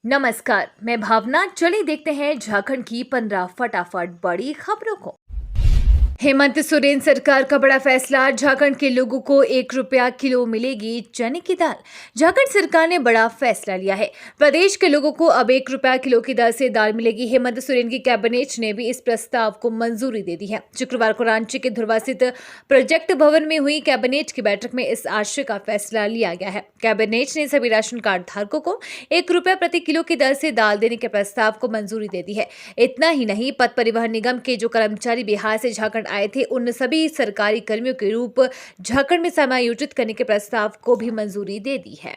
नमस्कार, मैं भावना। चलिए देखते हैं झारखंड की 15 फटाफट बड़ी खबरों को। हेमंत सोरेन सरकार का बड़ा फैसला, झारखंड के लोगों को 1 रुपया किलो मिलेगी चने की दाल। झारखंड सरकार ने बड़ा फैसला लिया है। प्रदेश के लोगों को अब 1 रुपया किलो की दर से दाल मिलेगी। हेमंत सोरेन की कैबिनेट ने भी इस प्रस्ताव को मंजूरी दे दी है। शुक्रवार को रांची के धुर्वा स्थित प्रोजेक्ट भवन में हुई कैबिनेट की बैठक में इस आशय का फैसला लिया गया है। कैबिनेट ने सभी राशन कार्ड धारकों को 1 रुपया प्रति किलो की दर से दाल देने के प्रस्ताव को मंजूरी दे दी है। इतना ही नहीं, पथ परिवहन निगम के जो कर्मचारी बिहार से झारखंड आए थे, उन सभी सरकारी कर्मियों के रूप झारखंड में समायोजित करने के प्रस्ताव को भी मंजूरी दे दी है।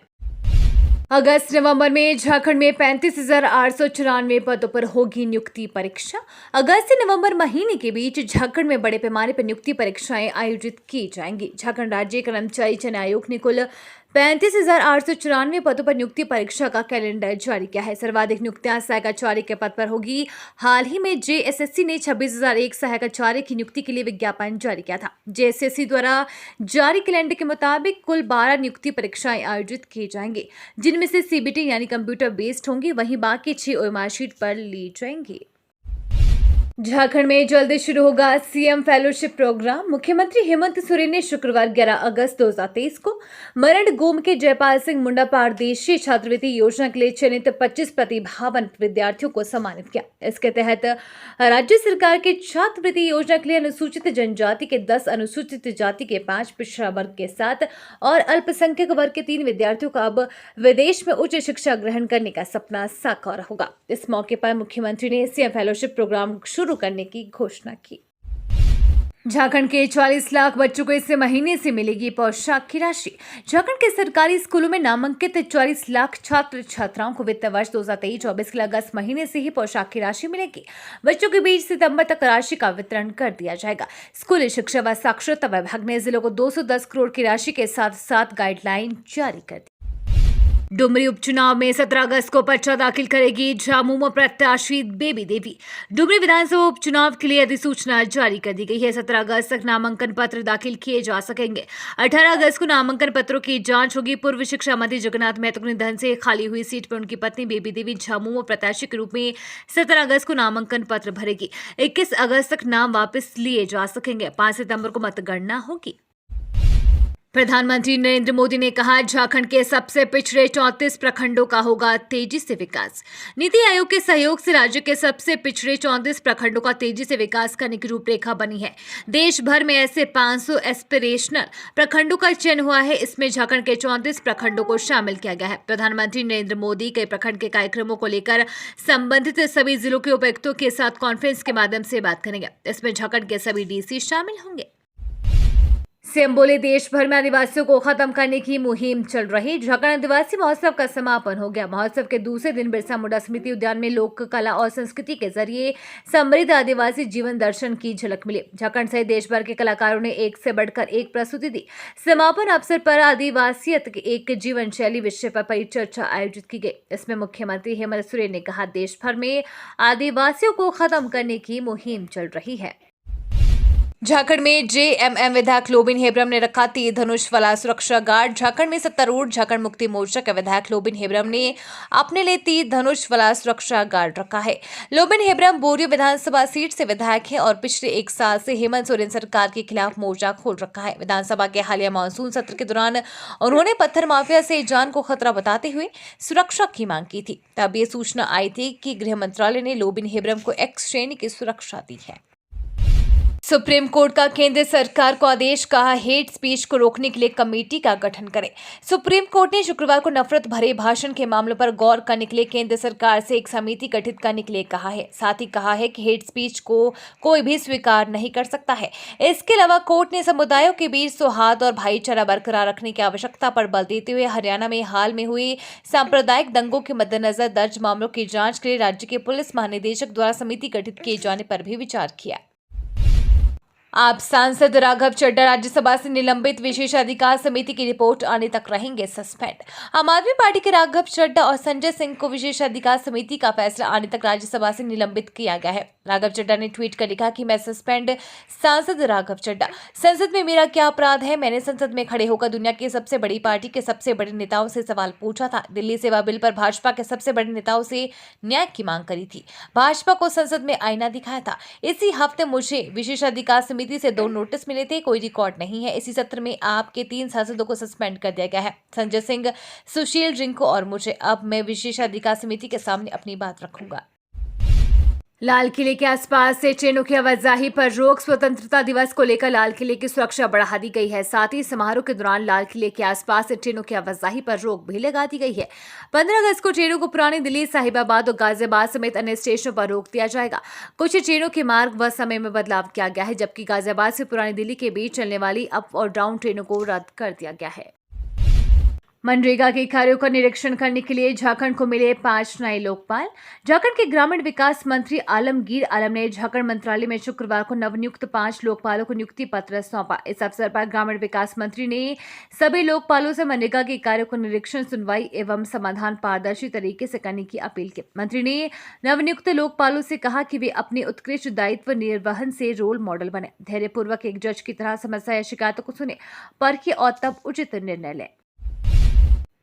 अगस्त नवंबर में झारखंड में 35,894 पदों पर होगी नियुक्ति परीक्षा। अगस्त से नवंबर महीने के बीच झारखंड में बड़े पैमाने पर नियुक्ति परीक्षाएं आयोजित की जाएंगी। झारखंड राज्य कर्मचारी चयन आयोग ने कुल 35,894 पदों पर नियुक्ति परीक्षा का कैलेंडर जारी किया है। सर्वाधिक नियुक्तियां सहायक आचार्य के पद पर होगी। हाल ही में जेएसएससी ने 26,001 सहायक आचार्य की नियुक्ति के लिए विज्ञापन जारी किया था। जेएसएससी द्वारा जारी कैलेंडर के मुताबिक कुल 12 नियुक्ति परीक्षाएं आयोजित की जाएंगी, जिनमें से सीबीटी यानी कंप्यूटर बेस्ड होंगी, वहीं बाकी 6 ओएमआर शीट पर ली जाएंगी। झारखंड में जल्द शुरू होगा सीएम फेलोशिप प्रोग्राम। मुख्यमंत्री हेमंत सोरेन ने शुक्रवार 11 अगस्त 2023 को मरण गोम के जयपाल सिंह मुंडा पारदेशी छात्रवृत्ति योजना के लिए चयनित 25 प्रतिभावान विद्यार्थियों को सम्मानित किया। इसके तहत राज्य सरकार के छात्रवृत्ति योजना के लिए अनुसूचित जनजाति के 10, अनुसूचित जाति के 5, पिछड़ा वर्ग के 7 और अल्पसंख्यक वर्ग के 3 विद्यार्थियों का अब विदेश में उच्च शिक्षा ग्रहण करने का सपना साकार होगा। इस मौके पर मुख्यमंत्री ने सीएम फेलोशिप प्रोग्राम शुरू करने की घोषणा की। झारखंड के 40 लाख बच्चों को इस महीने से मिलेगी पोशाक की राशि। झारखंड के सरकारी स्कूलों में नामांकित 40 लाख छात्र छात्राओं को वित्त वर्ष 2023-24 के अगस्त महीने से ही पोशाक की राशि मिलेगी। बच्चों के बीच सितंबर तक राशि का वितरण कर दिया जाएगा। स्कूली शिक्षा व साक्षरता विभाग ने जिलों को 210 करोड़ की राशि के साथ 7 गाइडलाइन जारी कर दी। डुमरी उपचुनाव में 17 अगस्त को पर्चा दाखिल करेगी झामुमो प्रत्याशी बेबी देवी। डुमरी विधानसभा उपचुनाव के लिए अधिसूचना जारी कर दी गई है। 17 अगस्त तक नामांकन पत्र दाखिल किए जा सकेंगे। 18 अगस्त को नामांकन पत्रों की जांच होगी। पूर्व शिक्षा मंत्री जगन्नाथ महतो के निधन से खाली हुई सीट पर उनकी पत्नी बेबी देवी झामुमो प्रत्याशी के रूप में 17 अगस्त को नामांकन पत्र भरेगी। 21 अगस्त तक नाम वापस लिए जा सकेंगे। 5 सितंबर को मतगणना होगी। प्रधानमंत्री नरेंद्र मोदी ने कहा, झारखंड के सबसे पिछड़े 34 प्रखंडों का होगा तेजी से विकास। नीति आयोग के सहयोग से राज्य के सबसे पिछड़े 34 प्रखंडों का तेजी से विकास करने की रूपरेखा बनी है। देश भर में ऐसे 500 एस्पिरेशनल प्रखंडों का चयन हुआ है। इसमें झारखंड के 34 प्रखंडों को शामिल किया गया है। प्रधानमंत्री नरेंद्र मोदी कई प्रखंड के कार्यक्रमों को लेकर संबंधित सभी जिलों के उपायुक्तों के साथ कॉन्फ्रेंस के माध्यम से बात करेंगे। इसमें झारखंड के सभी डीसी शामिल होंगे। सीएम बोले, देश भर में आदिवासियों को खत्म करने की मुहिम चल रही। झारखंड आदिवासी महोत्सव का समापन हो गया। महोत्सव के दूसरे दिन बिरसा मुंडा स्मृति उद्यान में लोक कला और संस्कृति के जरिए समृद्ध आदिवासी जीवन दर्शन की झलक मिली। झारखंड सहित देश भर के कलाकारों ने एक से बढ़कर एक प्रस्तुति दी। समापन अवसर पर आदिवासियत के एक जीवन शैली विषय पर परिचर्चा आयोजित की गई। इसमें मुख्यमंत्री हेमंत सोरेन ने कहा, देश भर में आदिवासियों को खत्म करने की मुहिम चल रही है। झारखंड में जेएमएम विधायक लोबिन हेब्रम ने रखा तीर धनुष वाला सुरक्षा गार्ड। झारखंड में सत्तारूढ़ झारखंड मुक्ति मोर्चा के विधायक लोबिन हेब्रम ने अपने लिए तीर धनुष वाला सुरक्षा गार्ड रखा है। लोबिन हेब्रम बोरियो विधानसभा सीट से विधायक हैं और पिछले 1 साल से हेमंत सोरेन सरकार के खिलाफ मोर्चा खोल रखा है। विधानसभा के हालिया मानसून सत्र के दौरान उन्होंने पत्थर माफिया से जान को खतरा बताते हुए सुरक्षा की मांग की थी। तब ये सूचना आई थी कि गृह मंत्रालय ने लोबिन हेब्रम को एक्स श्रेणी की सुरक्षा दी है। सुप्रीम कोर्ट का केंद्र सरकार को आदेश, कहा हेट स्पीच को रोकने के लिए कमेटी का गठन करें। सुप्रीम कोर्ट ने शुक्रवार को नफरत भरे भाषण के मामलों पर गौर करने के लिए केंद्र सरकार से एक समिति गठित करने के लिए कहा है। साथ ही कहा है कि हेट स्पीच को कोई भी स्वीकार नहीं कर सकता है। इसके अलावा कोर्ट ने समुदायों के बीच सौहार्द और भाईचारा बरकरार रखने की आवश्यकता पर बल देते हुए हरियाणा में हाल में हुई सांप्रदायिक दंगों के मद्देनजर दर्ज मामलों की जांच के लिए राज्य के पुलिस महानिदेशक द्वारा समिति गठित किए जाने पर भी विचार किया। आप सांसद राघव चड्ढा राज्यसभा से निलंबित, विशेषाधिकार समिति की रिपोर्ट आने तक रहेंगे सस्पेंड। आम आदमी पार्टी के राघव चड्ढा और संजय सिंह को विशेषाधिकार समिति का फैसला आने तक राज्यसभा से निलंबित किया गया है। राघव चड्ढा ने ट्वीट कर लिखा कि मैं सस्पेंड सांसद राघव चड्ढा, संसद में मेरा क्या अपराध है? मैंने संसद में खड़े होकर दुनिया की सबसे बड़ी पार्टी के सबसे बड़े नेताओं से सवाल पूछा था। दिल्ली सेवा बिल पर भाजपा के सबसे बड़े नेताओं से न्याय की मांग करी थी। भाजपा को संसद में आईना दिखाया था। इसी हफ्ते मुझे विशेषाधिकार समिति से 2 नोटिस मिले थे। कोई रिकॉर्ड नहीं है। इसी सत्र में आपके 3 सांसदों को सस्पेंड कर दिया गया है, संजय सिंह, सुशील रिंकू और मुझे। अब मैं विशेषाधिकार समिति के सामने अपनी बात रखूंगा। लाल किले के आसपास से ट्रेनों की आवाजाही पर रोक। स्वतंत्रता दिवस को लेकर लाल किले की सुरक्षा बढ़ा दी गई है। साथ ही समारोह के दौरान लाल किले के आसपास से ट्रेनों की आवाजाही पर रोक भी लगा दी गई है। 15 अगस्त को ट्रेनों को पुरानी दिल्ली, साहिबाबाद और गाजियाबाद समेत अन्य स्टेशनों पर रोक दिया जाएगा। कुछ ट्रेनों के मार्ग व समय में बदलाव किया गया है, जबकि गाजियाबाद से पुरानी दिल्ली के बीच चलने वाली अप और डाउन ट्रेनों को रद्द कर दिया गया है। मनरेगा के कार्यों का निरीक्षण करने के लिए झारखंड को मिले 5 नए लोकपाल। झारखंड के ग्रामीण विकास मंत्री आलमगीर आलम ने झारखंड मंत्रालय में शुक्रवार को नवनियुक्त 5 लोकपालों को नियुक्ति पत्र सौंपा। इस अवसर पर ग्रामीण विकास मंत्री ने सभी लोकपालों से मनरेगा के कार्यों को निरीक्षण, सुनवाई एवं समाधान पारदर्शी तरीके से करने की अपील की। मंत्री ने नवनियुक्त लोकपालों से कहा कि वे अपने उत्कृष्ट दायित्व निर्वहन से रोल मॉडल बने, धैर्यपूर्वक एक जज की तरह समस्या या शिकायतों को सुने, परखें और तब उचित निर्णय लें।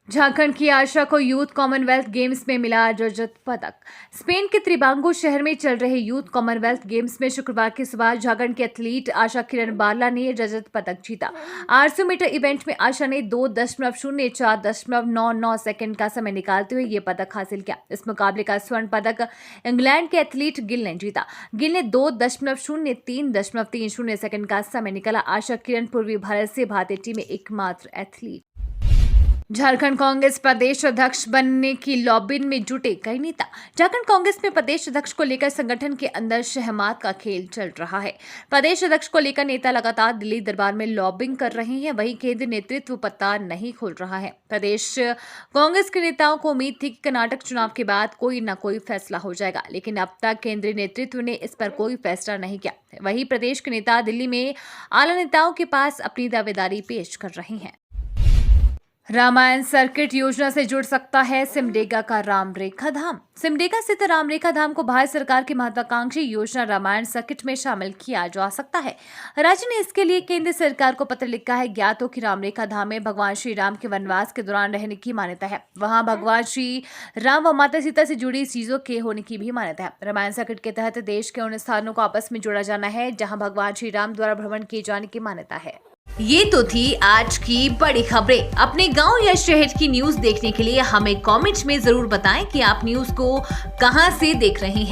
झारखंड की आशा को यूथ कॉमनवेल्थ गेम्स में मिला रजत पदक। स्पेन के त्रिबांगो शहर में चल रहे यूथ कॉमनवेल्थ गेम्स में शुक्रवार की सुबह झारखंड की एथलीट आशा किरण बारला ने रजत पदक जीता। 800 मीटर इवेंट में आशा ने 2.04.99 सेकंड का समय निकालते हुए ये पदक हासिल किया। इस मुकाबले का स्वर्ण पदक इंग्लैंड के एथलीट गिल ने जीता। गिल ने 2.03.30 सेकंड का समय निकाला। आशा किरण पूर्वी भारत से भारतीय टीम में एकमात्र एथलीट। झारखंड कांग्रेस प्रदेश अध्यक्ष बनने की लॉबिंग में जुटे कई नेता। झारखंड कांग्रेस में प्रदेश अध्यक्ष को लेकर संगठन के अंदर शहमात का खेल चल रहा है। प्रदेश अध्यक्ष को लेकर नेता लगातार दिल्ली दरबार में लॉबिंग कर रहे हैं, वहीं केंद्रीय नेतृत्व पत्ता नहीं खोल रहा है। प्रदेश कांग्रेस के नेताओं को उम्मीद थी कि कर्नाटक चुनाव के बाद कोई न कोई फैसला हो जाएगा, लेकिन अब तक केंद्रीय नेतृत्व ने इस पर कोई फैसला नहीं किया। वहीं प्रदेश के नेता दिल्ली में आला नेताओं के पास अपनी दावेदारी पेश कर रहे हैं। रामायण सर्किट योजना से जुड़ सकता है सिमडेगा का रामरेखा धाम। सिमडेगा स्थित रामरेखा धाम को भारत सरकार की महत्वाकांक्षी योजना रामायण सर्किट में शामिल किया जा सकता है। राज्य ने इसके लिए केंद्र सरकार को पत्र लिखा है। ज्ञात हो कि रामरेखा धाम में भगवान श्री राम के वनवास के दौरान रहने की मान्यता है। वहां भगवान श्री राम व माता सीता से जुड़ी चीजों के होने की भी मान्यता है। रामायण सर्किट के तहत देश के उन स्थानों को आपस में जोड़ा जाना है जहाँ भगवान श्री राम द्वारा भ्रमण किए जाने की मान्यता है। ये तो थी आज की बड़ी खबरें। अपने गांव या शहर की न्यूज देखने के लिए हमें कमेंट में जरूर बताएं कि आप न्यूज को कहां से देख रहे हैं।